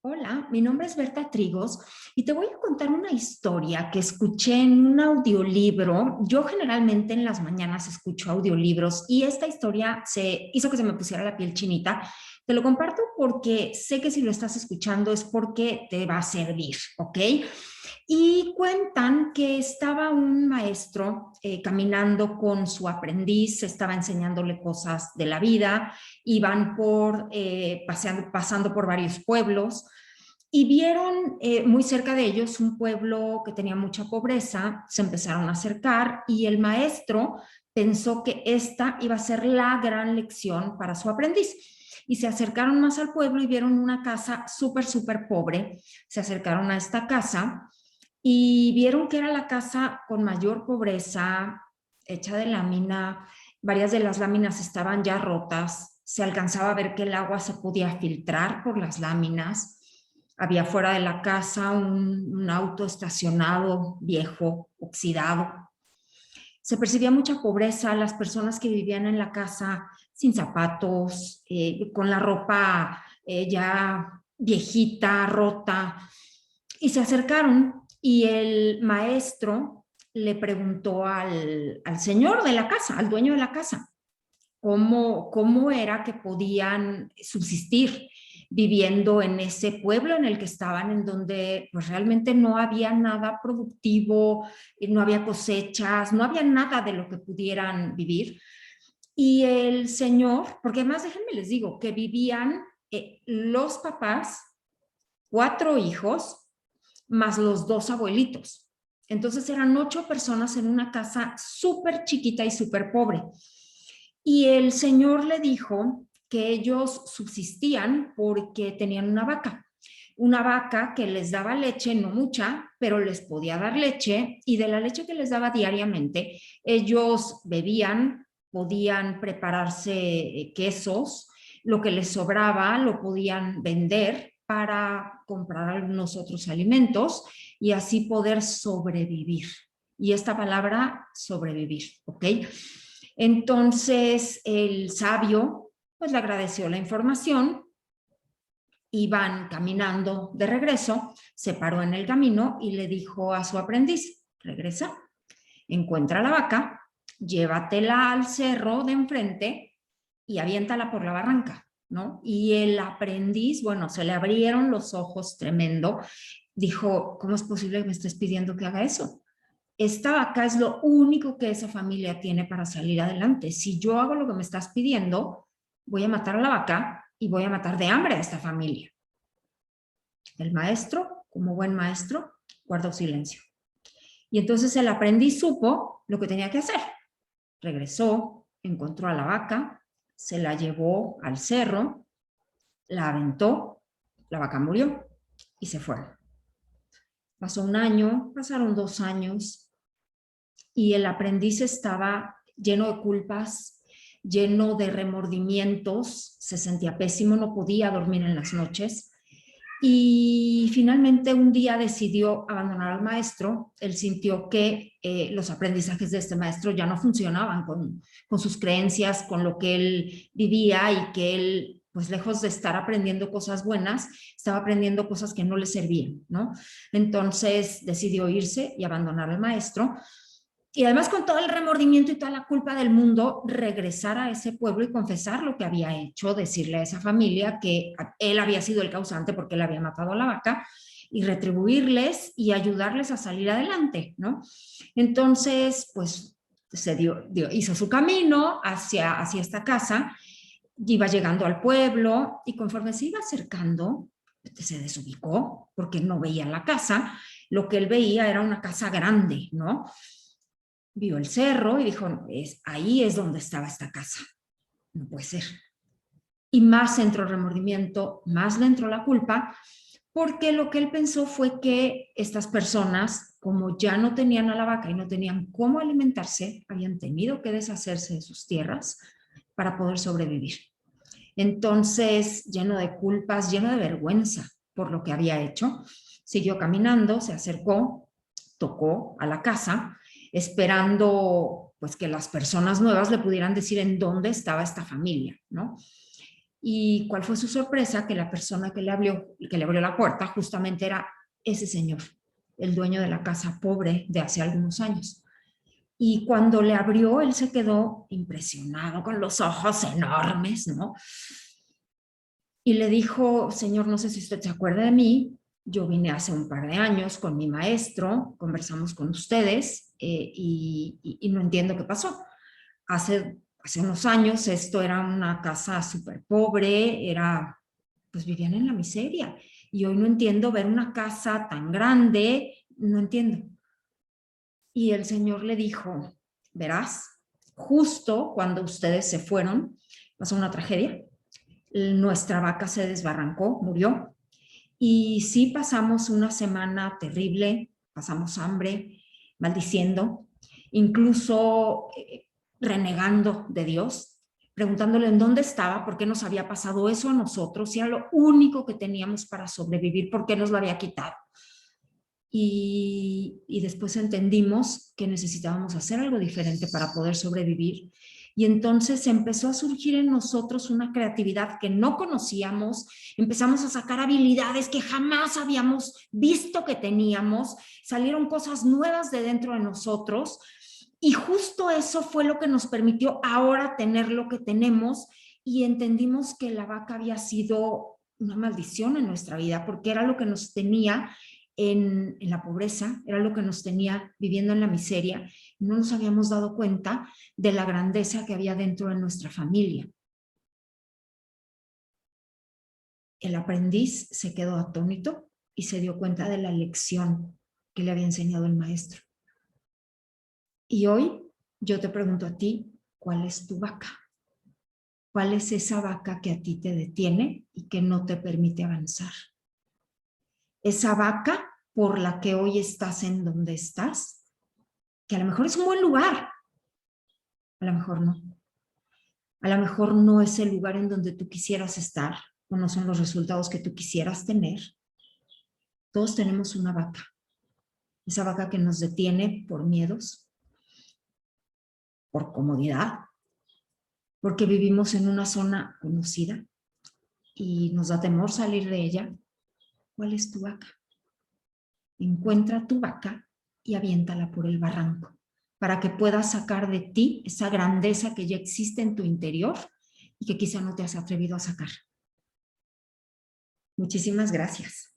Hola, mi nombre es Berta Trigos y te voy a contar una historia que escuché en un audiolibro. Yo generalmente en las mañanas escucho audiolibros y esta historia se hizo que se me pusiera la piel chinita. Te lo comparto porque sé que si lo estás escuchando es porque te va a servir, ¿ok? Y cuentan que estaba un maestro caminando con su aprendiz, estaba enseñándole cosas de la vida, iban pasando por varios pueblos y vieron muy cerca de ellos un pueblo que tenía mucha pobreza, se empezaron a acercar y el maestro pensó que esta iba a ser la gran lección para su aprendiz. Y se acercaron más al pueblo y vieron una casa súper, súper pobre. Se acercaron a esta casa y vieron que era la casa con mayor pobreza, hecha de lámina. Varias de las láminas estaban ya rotas, se alcanzaba a ver que el agua se podía filtrar por las láminas. Había fuera de la casa un auto estacionado, viejo, oxidado. Se percibía mucha pobreza, las personas que vivían en la casa sin zapatos, con la ropa ya viejita, rota, y se acercaron y el maestro le preguntó al señor de la casa, al dueño de la casa, cómo era que podían subsistir viviendo en ese pueblo en el que estaban, en donde pues realmente no había nada productivo, no había cosechas, no había nada de lo que pudieran vivir. Y el señor, porque además déjenme les digo que vivían los papás, cuatro hijos, más los dos abuelitos. Entonces eran 8 personas en una casa súper chiquita y súper pobre. Y el señor le dijo que ellos subsistían porque tenían una vaca que les daba leche, no mucha, pero les podía dar leche, y de la leche que les daba diariamente, ellos bebían, podían prepararse quesos, lo que les sobraba lo podían vender para comprar algunos otros alimentos y así poder sobrevivir. Y esta palabra, sobrevivir, ¿ok? Entonces el sabio pues le agradeció la información, iban caminando de regreso, se paró en el camino y le dijo a su aprendiz, regresa, encuentra la vaca, llévatela al cerro de enfrente y aviéntala por la barranca, ¿no? Y el aprendiz, bueno, se le abrieron los ojos tremendo, dijo, ¿cómo es posible que me estés pidiendo que haga eso? Esta vaca es lo único que esa familia tiene para salir adelante. Si yo hago lo que me estás pidiendo, voy a matar a la vaca y voy a matar de hambre a esta familia. El maestro, como buen maestro, guardó silencio. Y entonces el aprendiz supo lo que tenía que hacer. Regresó, encontró a la vaca, se la llevó al cerro, la aventó, la vaca murió y se fue. Pasó un año, pasaron 2 años, y el aprendiz estaba lleno de culpas, lleno de remordimientos, se sentía pésimo, no podía dormir en las noches y finalmente un día decidió abandonar al maestro. Él sintió que los aprendizajes de este maestro ya no funcionaban con sus creencias, con lo que él vivía, y que él, pues lejos de estar aprendiendo cosas buenas, estaba aprendiendo cosas que no le servían, ¿no? Entonces decidió irse y abandonar al maestro, y además con todo el remordimiento y toda la culpa del mundo, regresar a ese pueblo y confesar lo que había hecho, decirle a esa familia que él había sido el causante porque él había matado a la vaca, y retribuirles y ayudarles a salir adelante, ¿no? Entonces, pues hizo su camino hacia esta casa, iba llegando al pueblo y conforme se iba acercando, se desubicó porque no veía la casa. Lo que él veía era una casa grande, ¿no? Vio el cerro y dijo, ahí es donde estaba esta casa, no puede ser. Y más entró el remordimiento, más le entró la culpa, porque lo que él pensó fue que estas personas, como ya no tenían a la vaca y no tenían cómo alimentarse, habían tenido que deshacerse de sus tierras para poder sobrevivir. Entonces, lleno de culpas, lleno de vergüenza por lo que había hecho, siguió caminando, se acercó, tocó a la casa, esperando pues que las personas nuevas le pudieran decir en dónde estaba esta familia, ¿no? ¿Y cuál fue su sorpresa? Que la persona que le abrió la puerta justamente era ese señor, el dueño de la casa pobre de hace algunos años. Y cuando le abrió, él se quedó impresionado, con los ojos enormes, ¿no? Y le dijo: señor, no sé si usted se acuerda de mí, yo vine hace un par de años con mi maestro, conversamos con ustedes y no entiendo qué pasó. Hace unos años esto era una casa súper pobre, pues vivían en la miseria. Y hoy no entiendo ver una casa tan grande, no entiendo. Y el señor le dijo: verás, justo cuando ustedes se fueron, pasó una tragedia. Nuestra vaca se desbarrancó, murió. Y sí pasamos una semana terrible, pasamos hambre, maldiciendo, incluso renegando de Dios, preguntándole en dónde estaba, por qué nos había pasado eso a nosotros, si era lo único que teníamos para sobrevivir, por qué nos lo había quitado. Y después entendimos que necesitábamos hacer algo diferente para poder sobrevivir. Y entonces empezó a surgir en nosotros una creatividad que no conocíamos, empezamos a sacar habilidades que jamás habíamos visto que teníamos, salieron cosas nuevas de dentro de nosotros y justo eso fue lo que nos permitió ahora tener lo que tenemos y entendimos que la vaca había sido una maldición en nuestra vida porque era lo que nos tenía en la pobreza, era lo que nos tenía viviendo en la miseria. No nos habíamos dado cuenta de la grandeza que había dentro de nuestra familia. El aprendiz se quedó atónito y se dio cuenta de la lección que le había enseñado el maestro. Y hoy yo te pregunto a ti, ¿cuál es tu vaca? ¿Cuál es esa vaca que a ti te detiene y que no te permite avanzar? Esa vaca por la que hoy estás en donde estás, que a lo mejor es un buen lugar, a lo mejor no. A lo mejor no es el lugar en donde tú quisieras estar o no son los resultados que tú quisieras tener. Todos tenemos una vaca. Esa vaca que nos detiene por miedos, por comodidad, porque vivimos en una zona conocida y nos da temor salir de ella. ¿Cuál es tu vaca? Encuentra tu vaca y aviéntala por el barranco para que puedas sacar de ti esa grandeza que ya existe en tu interior y que quizá no te has atrevido a sacar. Muchísimas gracias.